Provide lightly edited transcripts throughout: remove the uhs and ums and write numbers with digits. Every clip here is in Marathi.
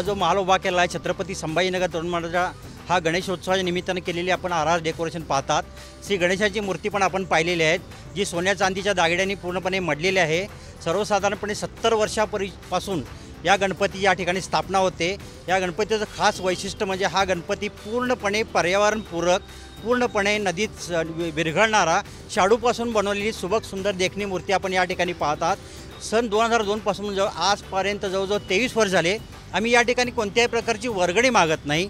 जो महाल उभा केला आहे छत्रपती संभाजीनगर तरुण मंडळाच्या हा गणेशोत्सवाच्या निमित्तानं केलेली आपण आरास डेकोरेशन पाहतात। श्री गणेशाची मूर्ती पण आपण पाहिलेली आहेत, जी सोन्या चांदीच्या दागिन्यांनी पूर्णपणे मढलेली आहे। सर्वसाधारणपणे 70 वर्षापासून या गणपती या ठिकाणी स्थापना होते। या गणपतीचं खास वैशिष्ट्य म्हणजे हा गणपती पूर्णपणे पर्यावरणपूरक, पूर्णपणे नदीत विरघळणारा शाडूपासून बनवलेली सुबक सुंदर देखणी मूर्ती आपण या ठिकाणी पाहतात। सन 2002 पासून आजपर्यंत जवळजवळ 23 वर्ष झाले आम्ही या ठिकाणी कोणत्याही प्रकारची वर्गणी मागत नाही।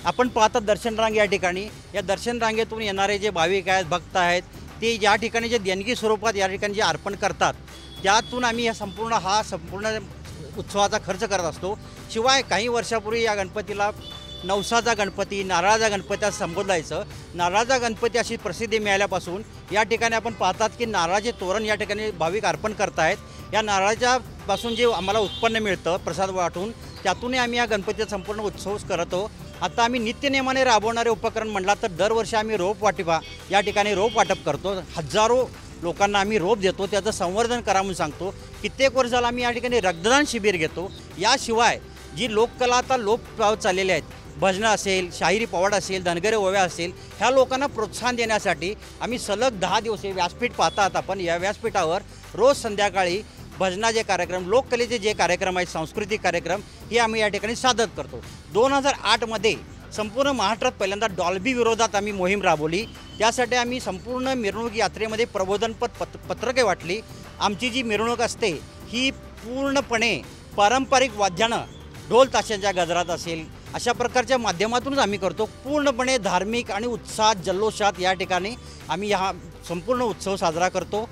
आपण पाहतात दर्शन रांग, या ठिकाणी या दर्शन रांगेतून येणारे जे भाविक आहेत, भक्त आहेत, ते या ठिकाणी जे देणगी स्वरूपात या ठिकाणी जे अर्पण करतात, त्यातून आम्ही संपूर्ण उत्सवाचा खर्च करत असतो। शिवाय काही वर्षापूर्वी या गणपतीला नवसाचा गणपती, नारळाचा गणपती असं संबोधायचं। नारळाचा गणपती अशी प्रसिद्धी मिळाल्यापासून या ठिकाणी आपण पाहतात की नारळाचे तोरण या ठिकाणी भाविक अर्पण करत आहेत। या नारळाच्या पासून जे आम्हाला उत्पन्न मिळतं प्रसाद वाटून, त्यातूनही आम्ही या गणपतीचा संपूर्ण उत्सव करतो। आता आम्ही नित्यनेमाने राबवणारे उपक्रम म्हटला तर दरवर्षी आम्ही रोप वाटिका या ठिकाणी रोप वाटप करतो। हजारो लोकांना आम्ही रोप देतो, त्याचं संवर्धन करा म्हणून सांगतो। कित्येक वर्षाला आम्ही या ठिकाणी रक्तदान शिबिर घेतो। याशिवाय जी लोककला आता लोप पावत चाललेल्या आहेत, भजनं असेल, शाहिरी पोवाड असेल, धनगरी ओव्या असेल, ह्या लोकांना प्रोत्साहन देण्यासाठी आम्ही सलग 10 दिवस हे व्यासपीठ पाहतात आपण। या व्यासपीठावर रोज संध्याकाळी भजनाचे कार्यक्रम, लोककलेचे जे कार्यक्रम आहेत, सांस्कृतिक कार्यक्रम, हे आम्ही या ठिकाणी सादर करतो। 2008मध्ये संपूर्ण महाराष्ट्रात पहिल्यांदा डॉल्बी विरोधात आम्ही मोहीम राबवली। त्यासाठी आम्ही संपूर्ण मिरवणूक यात्रेमध्ये प्रबोधनपर पत्रके वाटली। आमची जी मिरवणूक असते ही पूर्णपणे पारंपरिक वाद्यानं, ढोल ताशांच्या गजरात असेल, अशा प्रकारच्या माध्यमातूनच आम्ही करतो। पूर्णपणे धार्मिक आणि उत्साहात, जल्लोषात या ठिकाणी आम्ही हा संपूर्ण उत्सव साजरा करतो।